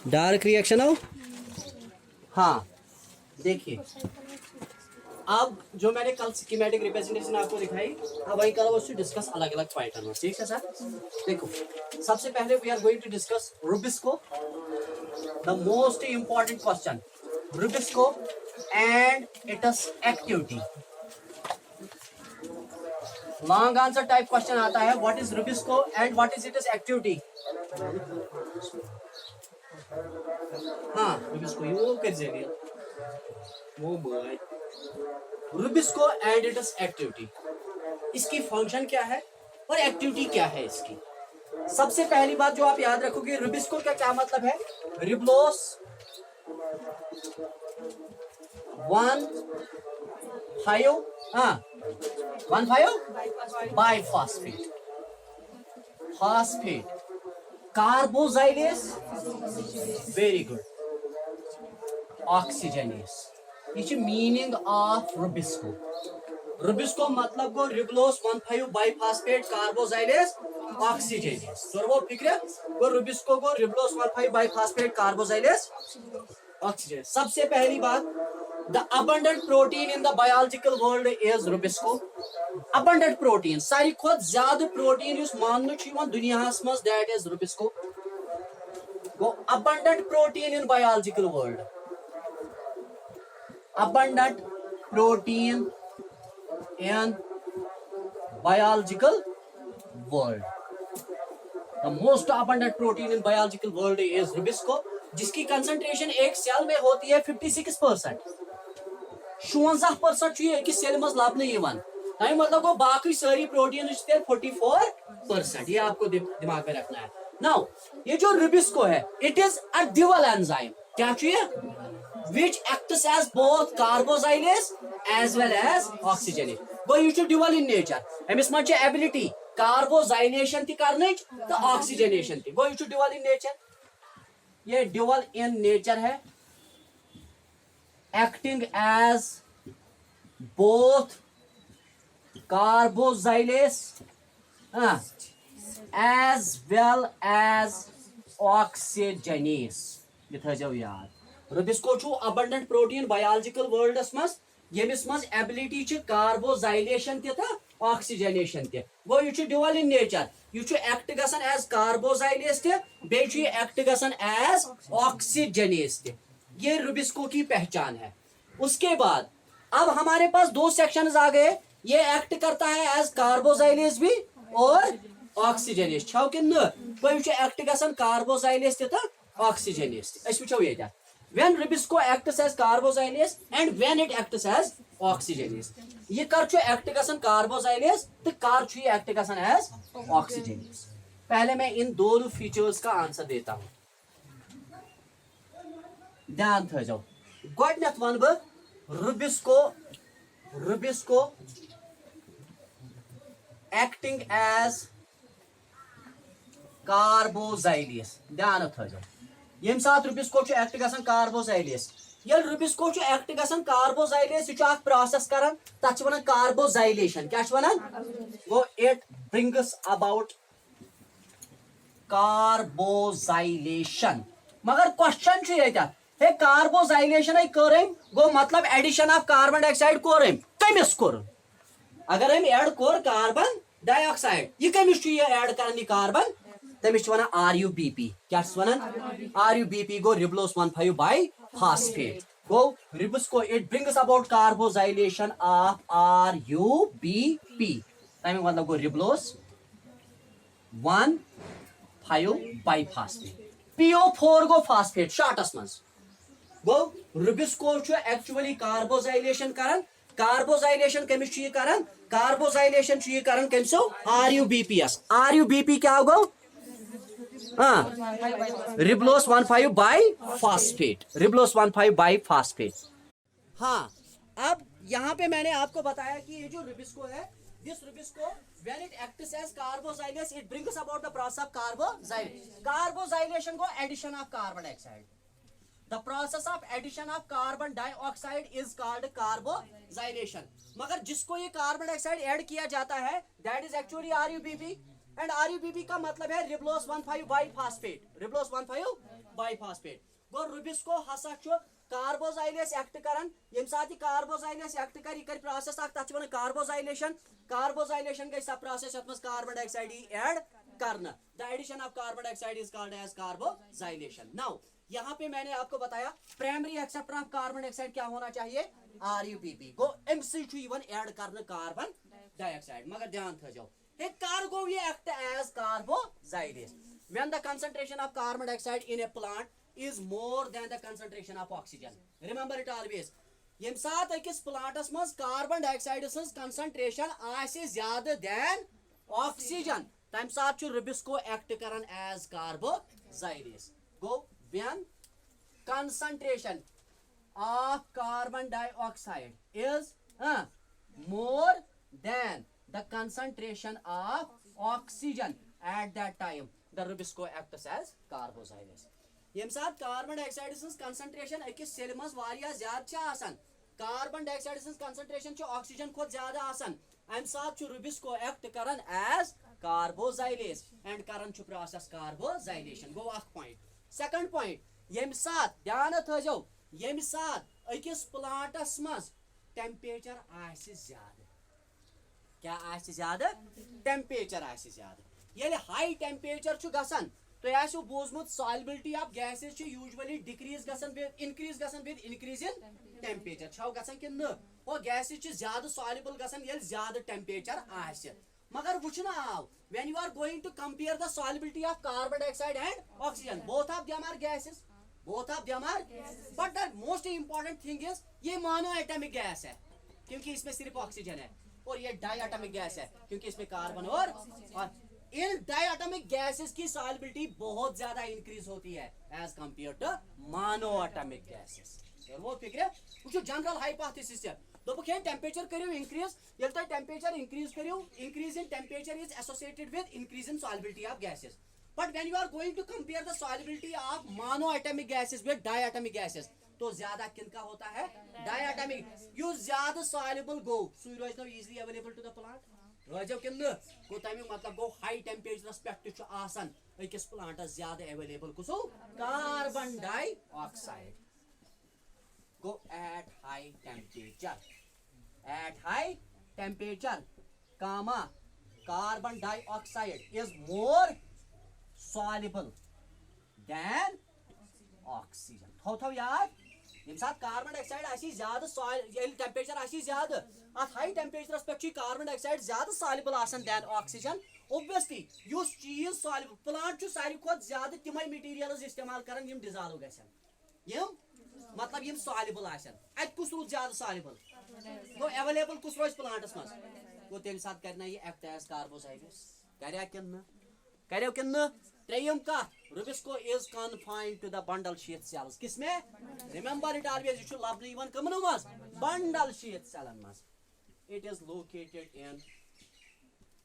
Dark reaction हो। हाँ देखिए, अब जो मैंने कल स्कीमेटिक रिप्रेजेंटेशन आपको दिखाई, अब वही कल उससे डिस्कस अलग अलग पैटर्न, ठीक है सर। देखो सबसे पहले we are going to discuss rubisco, the most important question, rubisco and its activity. Long answer type question आता है, what is rubisco and what is its activity. हाँ रुबिस्को वो कर देंगे, वो बोल रुबिस्को एंड इट्स एक्टिविटी, इसकी function क्या है और एक्टिविटी क्या है इसकी। सबसे पहली बात जो आप याद रखोगे, रुबिस्को का क्या मतलब है, ribulose 1,5 bisphosphate, phosphate carboxylase, very good, oxygenase. ये मीनिंग ऑफ रुबिस्को। रुबिस्को मतलब गो रिबलोस 1,5 बाइफॉस्फेट कार्बोजाइलेस ऑक्सीजनेस। तो वो फिक्र गो रुबिस्को गो रिबलोस 1,5 बाइफॉस्फेट कार्बोजाइलेस ऑक्सीजनेस। सबसे पहली बात, the abundant protein in the biological world is rubisco. abundant protein, सारी खुद ज्यादा प्रोटीन उस मानने चीज़ दुनियास मज, that is rubisco. Go abundant protein in biological world, abundant protein in biological world, the most abundant protein in biological world is rubisco, जिसकी concentration एक cell में होती है 56%, 56% कि सेल मज लबन, तमें मतलब गो बाकी सारी प्रोटीन 44%। ये आपको दिमाग में रखना है। नाउ ये जो रुबिस्को है, it is a dual enzyme, क्या चाहिए, which acts as both carboxylase as well as oxygenase. गो ये ड्यूअल इन नेचर, अमिस मज एबिलिटी कार्बोजाइलेशन ति करनच तो ऑक्सीजनेशन ति, गो ये ड्यूअल इन नेचर। ये ड्यूअल इन नेचर है, acting as both carboxylase as well as oxygenase. ये थो याद, रुबिस्को छु अबंडेंट प्रोटीन बायोलॉजिकल वर्ल्डस मज, यमिस मज एबिलिटी छि कार्बोजाइलेशन ते तो ऑक्सीजनेशन ते। गो ये ड्यूअल इन नेचर, ये एक्ट गसन एज कार्बोजाइलेस ते, बे छु एक्ट गसन एज ऑक्सीजनेस ते। ये रुबिस्को की पहचान है। उसके बाद अब हमारे पास दो सेक्शंस आ गए, ये एक्ट करता है एज कार्बोजाइलेस भी और ऑक्सीजनेस, छाव कि न, तो ये एक्ट गसन कार्बोजाइलेस ते तो ऑक्सीजनेस ते। अस वुचो ये when rubisco acts as carboxylase and when it acts as oxygenase, ये कर छु एक्ट गसन कार्बोजाइलेस तो कर छु एक्ट गसन एज ऑक्सीजनेस। पहले मैं इन दोनों फीचर्स का आंसर देता हूं, ध्यान थो जाओ। गोडनेथ वन ब रुबिस्को एक्टिंग एज कार्बोजाइलेस, ध्यान थो जाओ। यम साथ रुबिस्को एक्ट गसन कार्बोजाइलेस, ये रुबिस्को एक्ट गसन कार्बोजाइलेस, यह प्रोसेस करन तथ वन कार्बोजाइलेशन, क्या वन वो इट ब्रिंग्स अबाउट कार्बोजाइलेशन। मगर क्वेश्चन हे कार्बोजाइलेशन कर्म गो मतलब एडिशन ऑफ कार्बन डाइऑक्साइड कर्म कमिस कोर, अगर हम ऐड कोर कार्बन डाइऑक्साइड, यह कमिस ऐड कर कार्बन, तमिस वन RUBP, क्या वन RUBP गो रिबलोस 1,5 बाइफॉस्फेट, गो rubisco it brings about carboxylation of RUBP, तमें मतलब गो रिबलोस 1,5 बाइफॉस्फेट, PO4 गो फॉस्फेट शॉर्टस मज। गो रुबिस्को एक्चुअली कार्बोजाइलेशन करन, कार्बोजाइलेशन कमिस करन, कार्बोजाइलेशन करन कमसो RUBPS, RUBP क्या होगा, रिबलोस 1,5 बाइफॉस्फेट, रिबलोस 1,5 बाइफॉस्फेट। हाँ अब यहाँ पे मैंने आपको बताया कि ये जो रुबिस्को है, this Rubisco when it acts as carboxylase it brings about the process of carboxylation को addition of carbon dioxide, the process of addition of carbon dioxide is called carboxylation। मगर जिसको ये कार्बन डाइऑक्साइड ऐड किया जाता है that is actually RUBP, and RUBB का मतलब है रिबलोस 1,5 बाइफास्फेट, रिबलोस 1,5 बाइफास्फेट गो रुबिस्को हसा कार्बोजाइलेस एक्ट करन यम साथ कार्बोजाइलेस एक्ट कर कर प्रोसेस अख तथ वन कार्बोजाइलेशन, कार्बोजाइलेशन गई सब प्रोसेस यथ कार्बन डाइऑक्साइड ऐड करना, the addition of carbon dioxide is called as carboxylation. Now यहाँ पे मैंने आपको बताया primary acceptor of carbon dioxide क्या होना चाहिए, RUBB गो एमसी ऐड करना कार्बन डाइऑक्साइड, मगर ध्यान थो हे कार्गो ये act as carboxylase when the concentration of carbon dioxide in a plant is more than the concentration of oxygen. Remember it always. यम साथ अकिस प्लांटस मज कार्बन डाइऑक्साइड सं कंसंट्रेशन आसे ज्यादा than ऑक्सीजन तम साथ छु रुबिस्को एक्ट करन एज कार्बोजाइलेस गो when concentration of carbon dioxide is more than the concentration of oxygen at that time the rubisco acts as carboxylase. यम साथ कार्बन डाइऑक्साइड सं कंसंट्रेशन अकिस सेल मज वारिया ज्यादा आसान, कार्बन डाइऑक्साइड सं कंसंट्रेशन ऑक्सीजन खुद ज्यादा आसान, अम साथ रुबिस्को एक्ट करन एज कार्बोजाइलेस एंड करन प्रोसेस कार्बोजाइलेशन गो अख पॉइंट। सेकंड पॉइंट यम साथ ध्यान थो यम साथ अकिस प्लांटस मज टेम्परेचर आसे ज्यादा, क्या आसे ज्यादा, टेम्परेचर आसे ज्यादा, येले हाई टेम्परेचर छु गसन तो आसो बोजमुत solubility of gases usually decrease गसन विद इंक्रीज गसन विद इंक्रीज इन टेम्परेचर छौ गसन कि न वो गैसेस ज्यादा सॉल्युबल गसन ये ज्यादा टेम्परेचर आसे, मगर वुचना आव when you are going to compare the solubility of carbon dioxide and oxygen both of them are gases, both of them are, but the most important thing is ये monoatomic gas है क्योंकि इसमें सिर्फ oxygen है, और ये die atomic gas है क्योंकि इसमें कार्बन और इन डायटोमिक गैसेस की सॉल्युबिलिटी बहुत ज्यादा इंक्रीज होती है as compare to monoatomic gases. वो फिक्र वो जनरल हाइपोथेसिस है दोपक हे टेम्परेचर करियो इंक्रीज ये टेम्परेचर इंक्रीज करियो increase in temperature is associated with increase in solubility of gases, but when you are going to compare the solubility of monoatomic gases with diatomic gases तो ज्यादा किनका होता है, diatomic, यू ज्यादा soluble गो सो रोज नो easily available to the plant रोजो कि गो तमिक मतलब गो हाई टेम्परेचरस पे अकिस प्लांटस ज्यादा अवेलेबल कुसो कार्बन डाइऑक्साइड गो एट हाई टेम्परेचर कामा carbon dioxide is more soluble than oxygen थो याद यम साथ कार्बन डाइऑक्साइड आसी ज्यादा टेम्परेचर आसी ज्यादा अत हाई टेम्परेचरस पे कार्बन डाइऑक्साइड ज्यादा सॉल्युबल आसान देन ऑक्सीजन ऑब्वियसली युस चीज सॉल्युबल प्लांट छु सारी खोद ज्यादा तिमै मटेरियल्स इस्तेमाल करन यम डिसॉल्व गसन यम मतलब यम सॉल्युबल आसान अत कुस रूद ज्यादा सॉल्युबल गो अवेलेबल कुस रोज प्लांटस मस गो तेम साथ करना ये एक्ट एज कार्बोजाइलेस करया किन न त्रेयम का rubisco is confined to the bundle sheath cells किसमें, remember it always you lovely वन कमनो मस बंडल शीथ सेलन मस इट इज लोकेटेड इन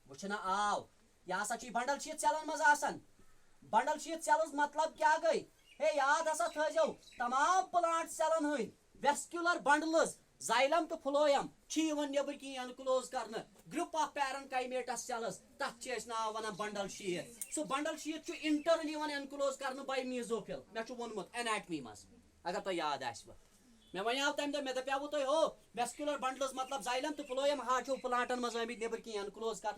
वुचना आव या सची बंडल शीथ सेलन मस आसन, बंडल शीथ सेल्स मतलब क्या गई हे याद हसा थजो तमाम प्लांट सेलन हई वेस्क्यूलर बंडल्स जाइलम तो फ्लोयम नबर की अनक्लोज कर ग्रुप ऑफ पैरेन्काइमेटस सेल्स तथ नाव वन बंडल शीथ सो बंडल शीथ इंटरनली अनक्लोज कर बाय मेसोफिल मे वोनमुत एनाटमी मज अगर तुम याद आसव मे वनाव तम दह मे दपाव तुम हो वेस्क्यूलर बंडल्स मतलब जाइलम तो फ्लोयम हाचो प्लांटन मज आमित नबर की अनक्लोज कर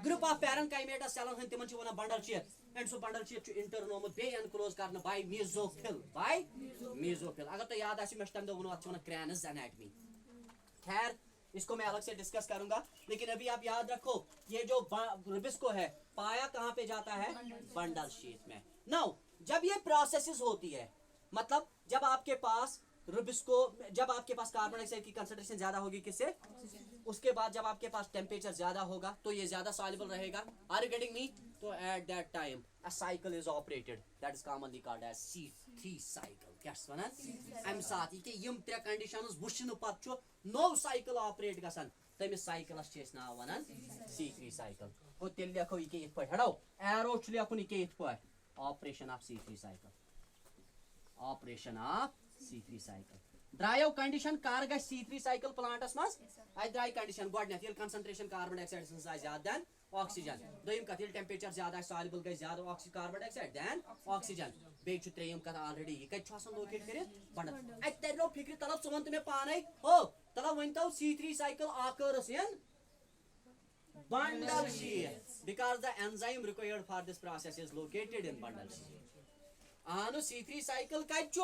ग्रुप ऑफ पैरेन्काइमेटस सेलन तिम वन bundle sheath and so bundle sheath इंटरन आमुत बे अनक्लोज कर बाय मेसोफिल अगर तुम याद आसि मे तम दह वो अत क्रैनस एनाटमी। खैर इसको मैं अलग से डिस्कस करूंगा, लेकिन अभी आप याद रखो ये जो रुबिस्को है पाया कहाँ पे जाता है, बंडल शीथ में। नाउ जब ये प्रोसेसेस होती है मतलब जब आपके पास रुबिस्को जब आपके पास कार्बन डाइऑक्साइड की कंसंट्रेशन ज्यादा होगी किससे, उसके बाद जब आपके पास टेम्परेचर ज्यादा होगा तो ये ज्यादा सॉल्युबल रहेगा। Are you getting me? तो at that time a cycle is operated that is commonly called as C3 cycle क्या वनान अम साथ ये यम त्रे कंडीशंस वुचन पत नो साइकिल ऑपरेट गसन तमिस साइकिलस छ नाव वनान C3 साइकिल और तेल लिखो ये इत पे हड़ो एरो छ लिखुन ये इत पे operation of C3 cycle, operation of C3 cycle drive condition car ग C3 साइकिल प्लांटस मस आई ड्राइव कंडीशन गॉडनेथ ये कंसंट्रेशन कार्बन डाइऑक्साइड सं ज्यादा देन ऑक्सीजन दोयम कत टेम्परेचर ज्यादा सॉल्युबल गई ज्यादा कार्बन डाइऑक्साइड देन ऑक्सीजन बे त्रेयम कत ऑलरेडी यह कत लोकेट कर बंडल अत तरो फिक्र तलब वन तो मे पाने हो तलब वन तो C3 cycle occurs in bundle sheath because the enzyme required for this process is located in bundle sheath. C3 cycle कत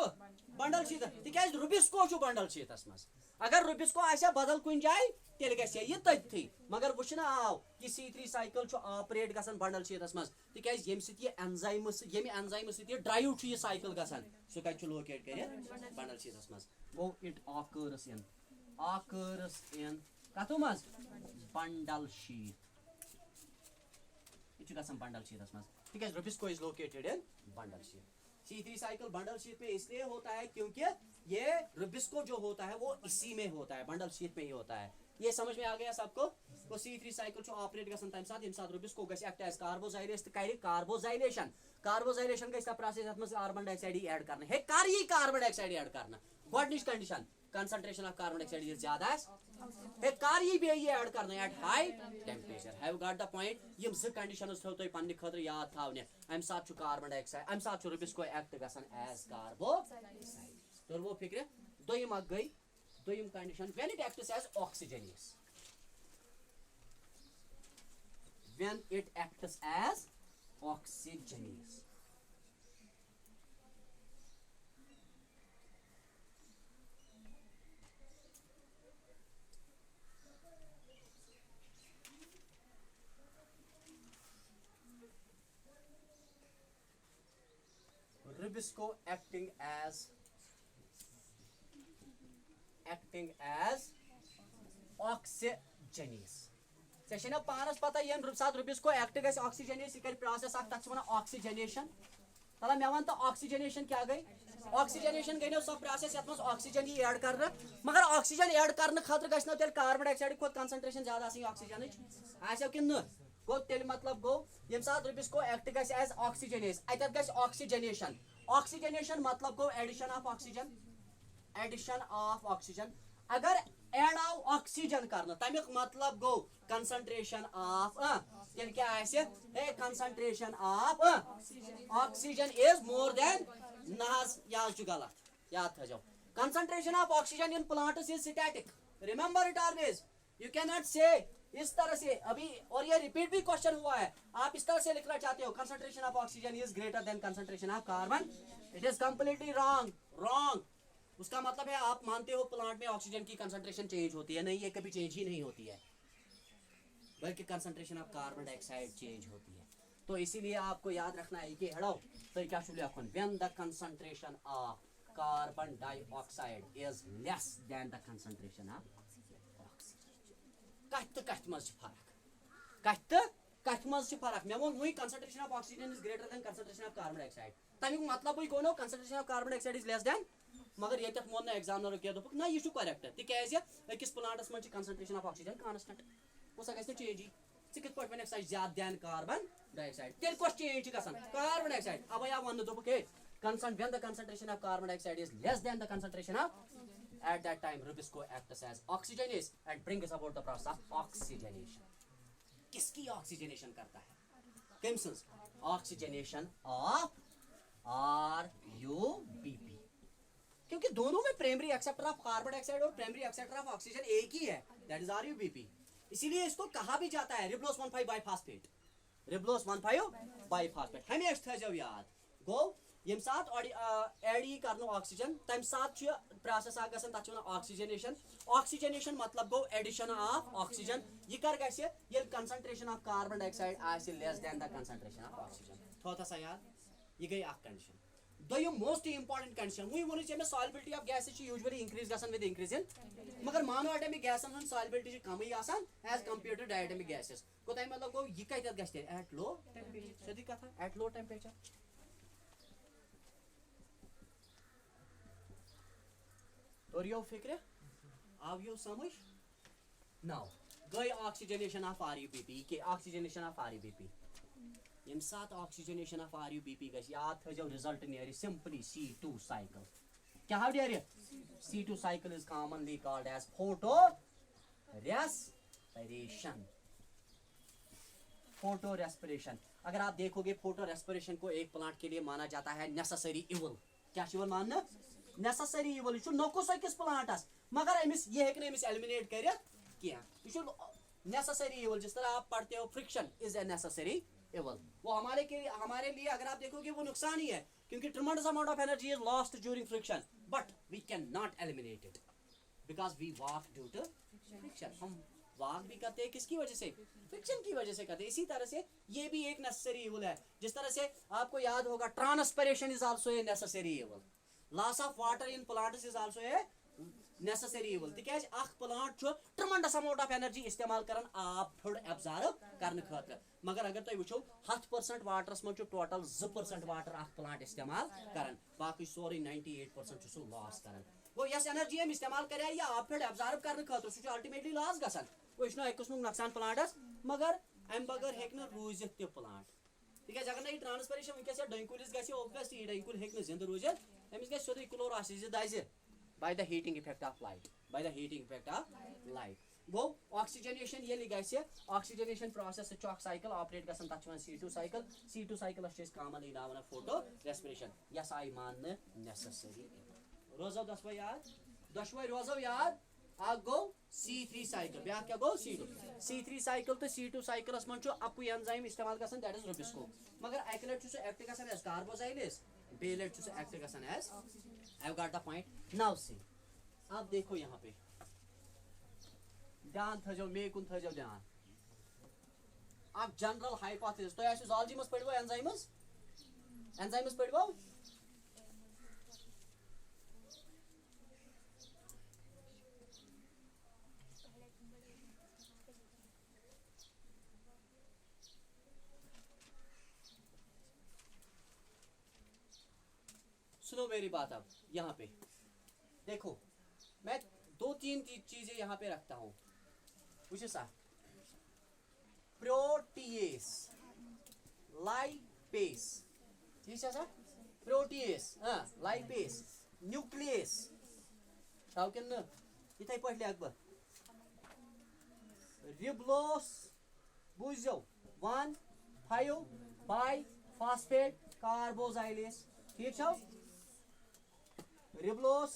बंडल शीत तिकाज रुबिस्को बंडल शीतस मज अगर रुबिस्को आसा बदल कुन जाए तेल गए यह तथी मगर वुचन आव कि C3 cycle operate गसन bundle sheaths मज तिकाज यम सत यह एंजाइम एंजाइम सत यह ड्राइव यह साइकिल गसन सह कत लोकेट कर बंडल शीतस मज गो इट occurs in कथो मज बंडल शीत यह बंडल शीतस मज तिकाज rubisco is located in bundle sheath C3 cycle bundle sheath में इसलिए होता है क्योंकि ये रुबिस्को जो होता है वो इसी में होता है बंडल शीट में ही होता है ये समझ में आ गया सबको तो C3 साइकिल जो ऑपरेट गसन तम साथ रुबिस्को गस एक्ट एज कार्बोजाइलेस तो कर कार्बोजाइलेशन कार्बोजाइलेशन गस प्रोसेस अत मज कार्बन डाइऑक्साइड ऐड करना है कर ये कार्बन डाइऑक्साइड ऐड करना गोडनिश condition concentration of carbon dioxide is ज्यादा है कर ये भी ये ऐड करना at high temperature have got the point यम ज कंडीशंस थो तो पन्ने खतर याद थावने अम साथ कार्बन डाइऑक्साइड अम साथ रुबिस्को एक्ट गसन एज कार्बोजाइलेस तो वो फिक्र दोयम गई दोयम condition when it acts as oxygenase when it acts as oxygenase Rubisco acting as oxygenase सेशन पानस पता यम साथ रुबिस्को एक्ट गई ऑक्सीजनेस यह कर प्रोसेस तक ऑक्सीजनेशन तला मे वन तो ऑक्सीजनेशन क्या गई ऑक्सीजनेशन गई ना सो प्रोसेस ये ऑक्सीजन ही ऐड कर मगर ऑक्सीजन ऐड करने खतर गो तेल कार्बन डाइऑक्साइड खुद कंसंट्रेशन ज्यादा ऑक्सीजन आसो कि गो तेल मतलब गो यम साथ रुबिस्को एक्ट गई एज ऑक्सीजनेस अत गई ऑक्सीजनेशन ऑक्सीजनेशन मतलब गो एडिशन ऑफ ऑक्सीजन अगर ऐड आव ऑक्सीजन करना तमिक मतलब गो कंसंट्रेशन ऑफ तेल क्या आसे concentration of oxygen is more than नहज याद गलत याद थो concentration of oxygen in plants is static remember it always you can not से इस तरह से अभी और ये रिपीट भी क्वेश्चन हुआ है आप इस तरह से लिखना चाहते हो concentration of oxygen is greater than concentration of carbon it is completely wrong उसका मतलब है आप मानते हो प्लांट में ऑक्सीजन की कंसंट्रेशन चेंज होती है नहीं ये कभी चेंज ही नहीं होती है बल्कि concentration of carbon dioxide change होती है तो इसीलिए आपको याद रखना है कि हड़ो तो क्या when the concentration of carbon dioxide is less than the concentration of कत मज फर्क मे वो वही concentration of oxygen is greater than concentration of carbon dioxide तमिक मतलब गो नो concentration of carbon dioxide is less than मगर ये मोन ना एग्जामिनर क्या दोप ना यह करेक्ट तिकाज अकिस प्लांटस मज कंसंट्रेशन ऑफ ऑक्सीजन कांस्टेंट सह गई चेंज च कित पे वन ज्यादा देन कार्बन डाइऑक्साइड तेल कस चेंज कार्बन डाइऑक्साइड अब या one दोप when the concentration of carbon dioxide is less than the concentration of at that time Rubisco acts as oxygenase and brings about the process of oxygenation किसकी oxygenation करता है किम्सन्स oxygenation of RUBP क्योंकि दोनों में primary acceptor of carbon dioxide और primary acceptor of oxygen एक ही है that is RUBP इसीलिए इसको कहा भी जाता है रिबलोस 1,5 बाइफॉस्फेट हमेशा थो याद गो यम साथ एड कर ऑक्सीजन तम साथ प्रोसेस गसन तक ऑक्सीजनेशन मतलब गो एडिशन ऑफ ऑक्सीजन यह कर गि कंसंट्रेशन ऑफ कार्बन डाइऑक्साइड आसे less than the concentration of oxygen थो सा याद यह गई कंडीशन दोयम मोस्ट इंपॉर्टेंट कंडीशन वही वो solubility of gases usually increase गसन विद इंक्रीज इन मगर मोनोएटॉमिक गैसन हन सॉल्युबिलिटी कमी आसान as compare to diatomic gases को तम मतलब गो यह कत गए एट लो टेम्परेचर सीधी कथा एट लो टेम्परेचर और यो फिक्र आव यो समझ नाउ गई ऑक्सीजनेशन ऑफ RUBP के ऑक्सीजनेशन ऑफ RUBP यम साथ ऑक्सीजनेशन ऑफ RUBP गस याद थो रिजल्ट नेरी सिंपली C2 साइकिल क्या हाउ डियर C2 cycle is commonly called as photorespiration photorespiration. अगर आप देखोगे फोटो रेस्पिरेशन को एक प्लांट के लिए माना जाता है नेसेसरी इवल। क्या इवल मानना? Necessary evil. यह नोकुस अकिस प्लांटस, मगर अमिस ये हेक अमिस एलिमिनेट कर यह नेसेसरी इवल। जिस तरह आप पढ़ते हो friction is a necessary evil, वो हमारे लिए अगर आप देखोगे वो नुकसान ही है, क्योंकि tremendous amount of energy is lost during friction, but we can not eliminate it because we walk due to friction. हम वॉक भी करते हैं किसकी वजह से? फ्रिक्शन की वजह से करते हैं। इसी तरह से ये भी एक नेसेसरी इवल है। जिस तरह से आपको याद होगा transpiration is also a necessary evil, loss of water in plants is also a necessary evil. तिकाज अख plant tremendous amount of energy इस्तेमाल करन आब फुड एब्जॉर्ब करने खतर, मगर अगर तुम वो 10% वाटरस मज टोटल 2% वाटर अख प्लांट इस्तेमाल करान, बाकी सोरे 98% सह लॉस करान। वो यस एनर्जी हम इस्तेमाल करें या आप फुड एब्जॉर्ब करने खतर सह अल्टीमेटली लॉस गसान। वो एक किस्म नुकसान प्लांटस, मगर अम बगैर हेक रूजित तह प्लांट। तिकाज अगर यह ट्रांसपिरेशन वनकस डंकुलिस गि ओबवियस यह डंकुल हेक जिंद रूजित, अमिस गि सोदे क्लोरोसिस दाज by the heating effect of light, by the heating effect of light। गो ऑक्सीजनेशन ये गि ऑक्सीजनेशन प्रोसेस साइकिल ऑपरेट गसान, तथ C2 cycle. C2 cycle commonly ना वन फोटो रेस्पिरेशन। यस आई मान नेसेसरी। रोजो दसवे याद, दशवे रोजो याद। अख गो C3 साइकिल, ब्या क्या गो C3 साइकिल तो C2 साइकिलस मन अपू एंजाइम इस्तेमाल गसान, दैट इज रुबिस्को। मगर अक लट एक्ट गसान एज कार्बोजाइलेस, बे लट एक्ट गसान as. I got the point now see. अब देखो यहाँ पे ध्यान थो, मे कुन थो ध्यान। अब जनरल हाइपोथेसिस तो जूलॉजी मज पढ़ो एंजाइमस, एंजाइमस पढ़ो। सुनो मेरी बात। अब यहाँ पे देखो, मैं 2-3 चीजें यहाँ पे रखता हूँ। वुचो सा, प्रोटीएस, लाइपेस, ठीक है सर? प्रोटीएस, लाइपेस, न्यूक्लियस, छाव किन इथे पे लिख बह रिबोलोस, बुझो 1,5 बाई फास्फेट कार्बोजाइलेस, ठीक छो? रिबोलोस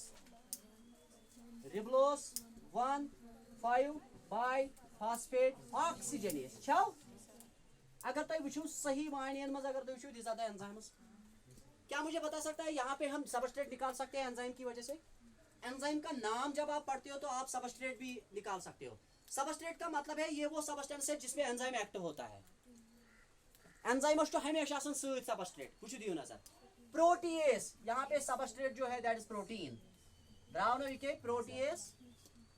1,5 बाई फास्फेट ऑक्सीजनेस छो? अगर तुम वो सही मायने मज अगर तुम वो दिस आर द एंजाइम्स, क्या मुझे बता सकता है यहाँ पे हम सबस्ट्रेट निकाल सकते हैं एंजाइम की वजह से? एंजाइम का नाम जब आप पढ़ते हो तो आप सबस्ट्रेट भी निकाल सकते हो। सबस्ट्रेट का मतलब है ये वो सबस्टेंस है जिसमें एंजाइम एक्ट होता है। एंजाइम तो हमेशा सबस्ट्रेट कुछ दियो नजर। प्रोटीएस, यहाँ पे सबस्ट्रेट जो है दैट इज प्रोटीन। द्राव न विके प्रोटीएस,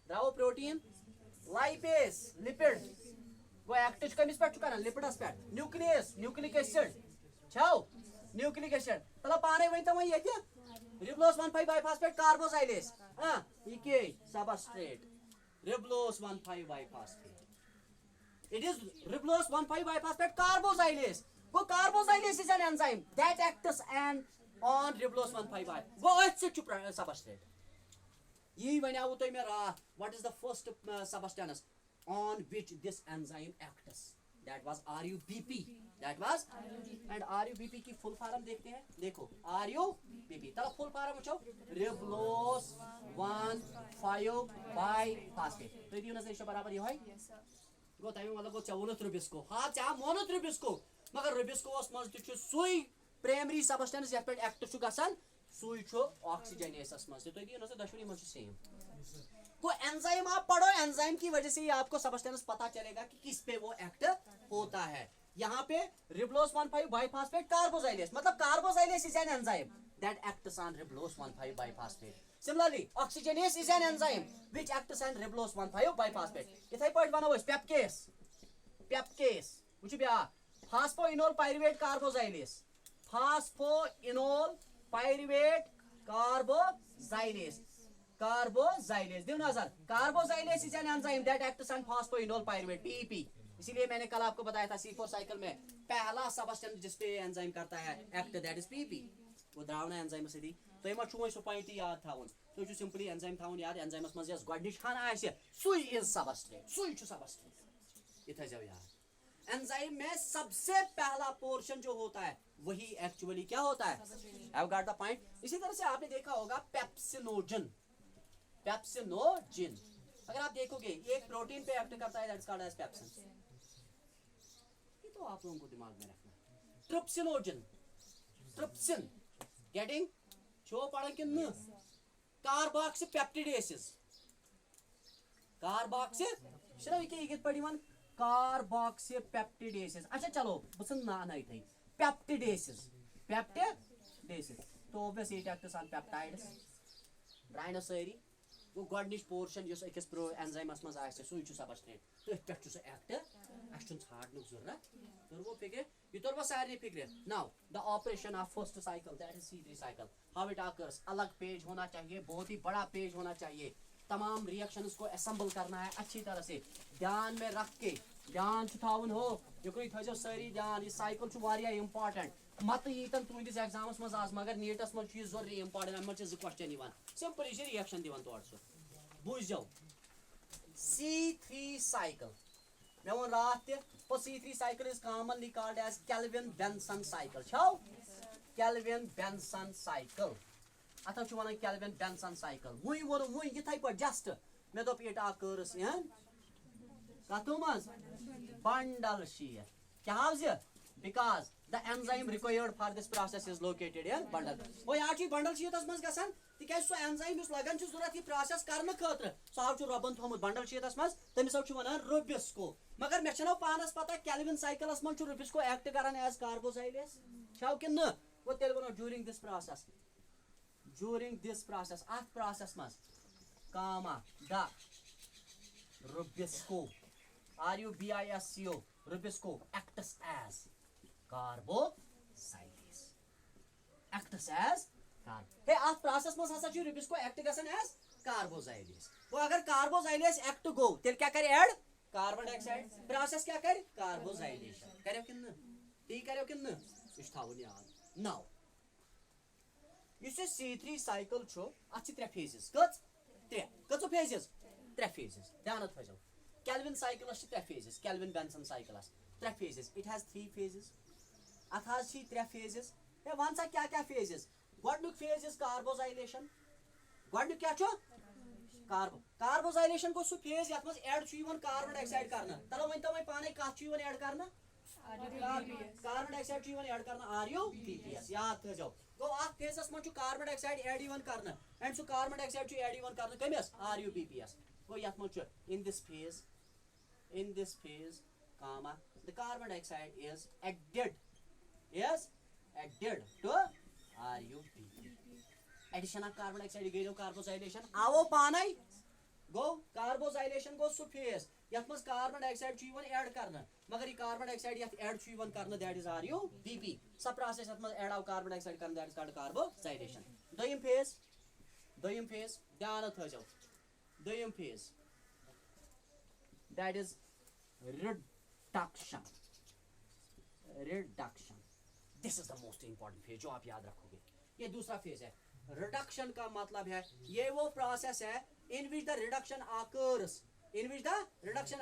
द्राव प्रोटीन। लाइपेस, लिपिड, वो एक्ट कमिस पे कर लिपिडस पे। न्यूक्लियस, न्यूक्लिक एसिड छो? न्यूक्लिक एसिड तला पाने वन तो ये रिबोलोस 1,5 बाइफास्फेट कार्बोजाइलेस, ये substrate ribulose 1,5 biphosphate. It is ribulose 1,5 biphosphate carboxylase. वो carboxylase is an enzyme that acts and on ribulose 1,5 bi, वो अच्छे सबस्ट्रेट। ये वनाव तो मैं रात, what is the first substance on which this enzyme acts? That was RUBP, that was and RUBP की full form देखते हैं। देखो RUBP तब फुल फॉर्म उछो रिबोलोस 1,5 बाइफास्फेट। तो ये नजर इशो बराबर ये है गो तमे मतलब गो चवनत रुबिस्को हा चा मोनत रुबिस्को, मगर रुबिस्को ओस मज त सुई प्राइमरी सबस्टेंस यत पे एक्ट छु गसान, सुई छु ऑक्सीजनेसस मज। तो ये नजर दशवनी मज सेम। को एंजाइम आप पढ़ो, एंजाइम की वजह से ही आपको सबस्टेंस पता चलेगा कि किस पे वो एक्ट होता है। यहाँ पे रिबोलोस 1,5 बाइफास्फेट कार्बोजाइलेस, मतलब carboxylase is an enzyme that acts on ribulose 1,5 biphosphate. Similarly oxygenase is an enzyme which acts on ribulose 1,5 biphosphate. इथे पॉइंट वनो पेप्केस, पेप्केस व्हिच बे phosphoenol pyruvate carboxylase, phosphoenol pyruvate carboxylase, carboxylase दियो नजर। Carboxylase is an enzyme that acts on phosphoenol pyruvate PEP। इसीलिए मैंने कल आपको बताया था C4 साइकिल में पहला सबस्टेंस जिस पे एंजाइम करता है एक्ट दैट इज PEP। वो द्रावना एंजाइम से दी तो ये मत सो पॉइंट याद थाउन तो जो सिंपली एंजाइम थाउन याद एंजाइमस मज यस गॉडिश खाना आसे सुई इज सबस्ट्रेट, सुई छु सबस्ट्रेट इथे जाओ यार। एंजाइम में सबसे पहला पोर्शन जो होता है वही एक्चुअली क्या होता है, हैव गॉट द पॉइंट। इसी तरह से आपने देखा होगा पेप्सिनोजन, पेप्सिनोजिन अगर आप देखोगे ये एक प्रोटीन पे एक्ट करता है, दैट्स कॉल्ड एज पेप्सिन। ये तो आप लोगों को दिमाग में रखना। ट्रिप्सिनोजन, ट्रिप्सिन गेटिंग छो पढ़ा कि न, कार्बोक्सी पेप्टिडेसिस, कार्बोक्सी सिर्फ ये कित पड़ी वन कार्बोक्सी पेप्टिडेसिस। अच्छा चलो बस ना ना थी पेप्टिडेसिस, पेप्टिडेसिस तो ऑब्वियस ये एक्ट्स ऑन पेप्टाइड्स ड्राइन सारी वो गॉडनिश पोर्शन जो अकिस प्रो एंजाइमस मज आसे सु छु सबस्ट्रेट तो पे सु एक्ट अन छाड़न जरूरत तो वो फिक्र ये तो वो सारे फिक्र। Now the operation of first cycle that is C3 cycle, how it occurs, अलग पेज होना चाहिए, बहुत ही बड़ा पेज होना चाहिए, तमाम रिएक्शंस को असेंबल करना है अच्छी तरह से, ध्यान में रख के ध्यान थावन हो ये थो सारी ध्यान, ये साइकिल वारिया इंपॉर्टेंट मत यीतन तुंदिस एग्जामस मज आज मगर नीटस मज जरूरी इंपॉर्टेंट अम जो क्वेश्चन दिवान सिंपल ये रिएक्शन दिवान तौर सो बुझ जाओ C3 साइकिल मे वो रात तो C3 cycle is commonly called as Calvin Benson cycle, छो केल्विन बेंसन साइकिल अत वन केल्विन बेंसन साइकिल वही वो वही ये पे जस्ट मे दोप इट ऑकर्स इन कथो मज बंडल शीट क्या because the enzyme required for this process is located in bundle। वो यहाँ ची bundle शीटस मज गसन तिकाज सो एंजाइम इस लगन छु जरूरत ये प्रोसेस करने खतर सो हाउ छु रबन थोमत बंडल शीटस मज तमिस छु वनान रुबिस्को, मगर मे छनो पानस पता केल्विन साइकिलस मज छु रुबिस्को एक्ट करन एज कार्बोजाइलेस छाव कि न वो तेल वनो during this process, during this process अथ प्रोसेस मज कामा the Rubisco RUBISCO Rubisco acts as carboxylase, acts as हे अथ प्रोसेस मज हसा छु रुबिस्को एक्ट गसन एज कार्बोजाइलेस। वो अगर कार्बोजाइलेस एक्ट गो तेल क्या करे ऐड कार्बन डाइऑक्साइड, प्रोसेस क्या करे कार्बोजाइलेशन करो कि न, ठीक करो कि न, इस थावन याद। नाउ इस C3 साइकिल छु अच्छी त्रे फेजेस कत फेजेस त्रे फेजेस ध्यान थो केल्विन साइकिलस त्रे फेजेस, केल्विन बेंसन साइकिलस त्रे फेजेस, इट हैज 3 फेजेस अथ हाज छी त्रे फेजेस हे वन सा क्या क्या फेजेस। गोडनुक फेज इज कार्बोजाइलेशन, गोडनुक क्या छु कार्बोजाइलेशन को सु फेज यत मज ऐड छु यवन कार्बन डाइऑक्साइड करना, तलो वन तो मैं पाने कत छु यवन ऐड करना कार्बन डाइऑक्साइड छु यवन ऐड करना RUBPS याद थो गो अथ फेजस मज छु कार्बन डाइऑक्साइड ऐड यवन करना एंड सु कार्बन डाइऑक्साइड छु ऐड यवन करना कमिस RUBPS गो यत मज छु in this phase comma the carbon dioxide is added to RUBP, addition of carbon dioxide गयो कार्बोजाइलेशन आवो पानै गो कार्बोजाइलेशन गो सु फेज यत मज कार्बन डाइऑक्साइड छु यवन ऐड करना, मगर ये कार्बन डाइऑक्साइड यत ऐड छु यवन करना दैट इज RUBP सब प्रोसेस यत मज ऐड आव कार्बन डाइऑक्साइड करना that is called कार्बोजाइलेशन। Doyam phase ध्यान थो दोयम phase that is reduction, this is the most important phase जो आप याद रखोगे। ये दूसरा फेज है रिडक्शन का मतलब है ये वो प्रोसेस है in which the reduction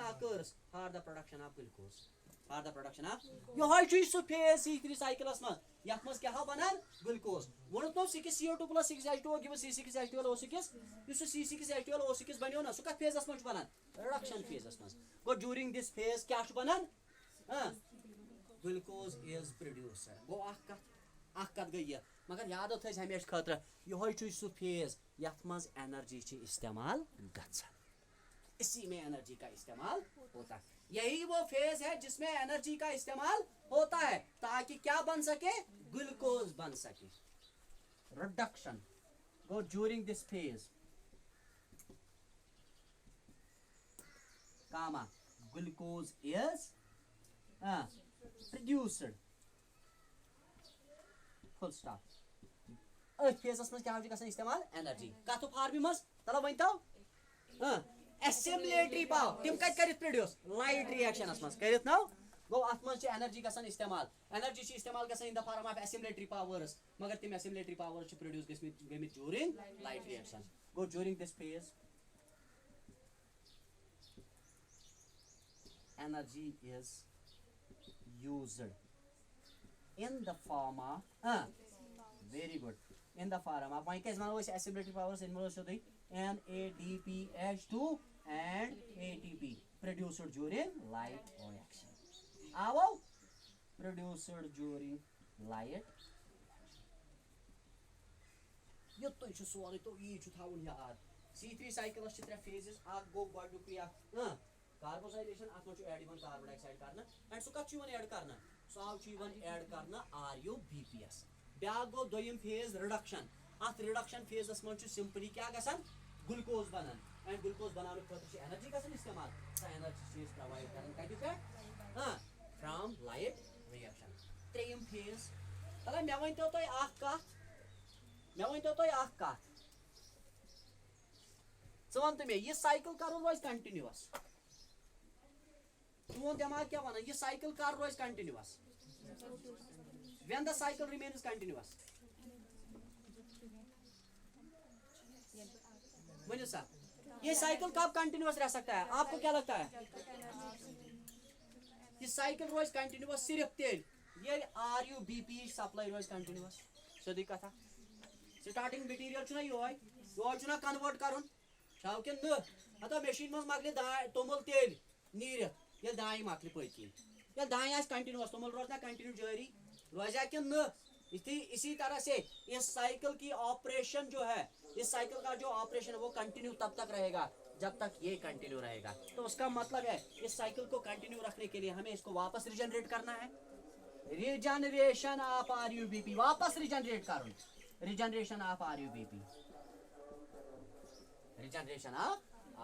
occurs for the production of glucose, for the production of यो हाय छु सु फेज C3 साइकिलस मज यत मज क्या बनन ग्लूकोज वोन तो 6CO2 + 6H2O gives C6H12O6 use C6H12O6 बनियो ना सु कत फेजस मज बनन रिडक्शन फेजस मज गो ड्यूरिंग दिस फेज क्या छु बनन ग्लूकोज इज प्रोड्यूसर गो अख कत गई मगर याद थ हमेशा खतर यो हाय छु सु फेज यत मज एनर्जी छि इस्तेमाल गछन, इसी में एनर्जी का इस्तेमाल होता है, यही वो फेज है जिसमें एनर्जी का इस्तेमाल होता है ताकि क्या बन सके ग्लूकोज बन सके। Reduction go during this phase comma glucose is produced full stop. अथ फेजस मज क्या गसन इस्तेमाल एनर्जी कथो फार्मी मज तलो वन तो assimilatory power तिम कत करित प्रोड्यूस लाइट रिएक्शनस मज करित ना गो अथ मज एनर्जी गसन इस्तेमाल, एनर्जी छि इस्तेमाल गसन in the form of assimilatory powers मगर तिम assimilatory powers छि प्रोड्यूस गमित ड्यूरिंग लाइट रिएक्शन गो during this phase energy is used in the form of very good in the form of वहीं कैसे मानो वैसे assimilatory powers involved होते हैं NADPH2 and ATP produced during light reaction आवो produced during light ये तो इशू सॉरी तो ये इशू था उन यार C3 cycles च 3 phases आग गो गॉड की कार्बोजाइलेशन आत्म च ऐड इवन कार्बन डाइऑक्साइड करना एंड सो कत वन ऐड करना सो आव च इवन ऐड करना RUBPS ब्याक गो दोयम फेज रिडक्शन अत रिडक्शन फेजस मन च सिंपली क्या गसन ग्लूकोज बनन एंड ग्लूकोज बनाने खतर एनर्जी गसन इस्तेमाल सा एनर्जी चीज प्रोवाइड करन कति पे फ्रॉम लाइट रिएक्शन त्रेयम फेज तले मे वनतो तोय अख कत वन तो मे ये साइकिल कर रोज कंटिन्यूअस तुम दिमाग क्या वन ये साइकिल कर रोज continuous when the cycle remains continuous बोलिए सर ये साइकिल कब कंटिन्यूअस रह सकता है आपको क्या लगता है ये साइकिल रोज कंटिन्यूअस सिर्फ तेल ये RUBP सप्लाई रोज कंटिन्यूअस सदी कथा स्टार्टिंग मटेरियल चुना यो चुना कन्वर्ट करुन छाव के न अत मशीन मज मकल तोमुल तेल नीर ये दाई मकल पत्ती ये दाई आस कंटिन्यूअस तोमुल रोजना कंटिन्यू जारी रोजा कि न इसी तरह से इस साइकिल की ऑपरेशन जो है इस साइकिल का जो ऑपरेशन है वो कंटिन्यू तब तक रहेगा जब तक ये कंटिन्यू रहेगा तो उसका मतलब है इस साइकिल को कंटिन्यू रखने के लिए हमें इसको वापस रिजनरेट करना है रिजनरेशन ऑफ RUBP वापस रिजनरेट करो regeneration of RUBP regeneration of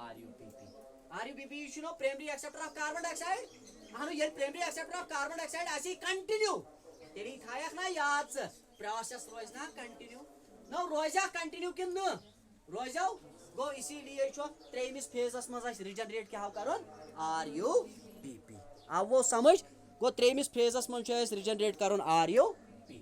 RUBP you know primary acceptor of carbon dioxide हाँ ये primary acceptor of carbon dioxide ऐसी continue तेरी थायक ना याद से process रोज ना continue ना रोजा continue किन न रोजाओ गो इसीलिए जो त्रेमिस फेजस मज़ा regenerate क्या हो करो RUBP अब वो समझ गो त्रेमिस फेजस में जो regenerate करो RUBP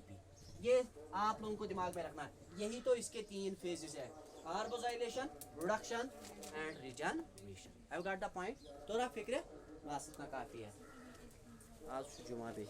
ये आप लोगों को दिमाग में रखना है यही तो इसके 3 phases है carboxylation reduction and regeneration have got the point तो ना फिक्र बस इतना काफी है आज जुमा पे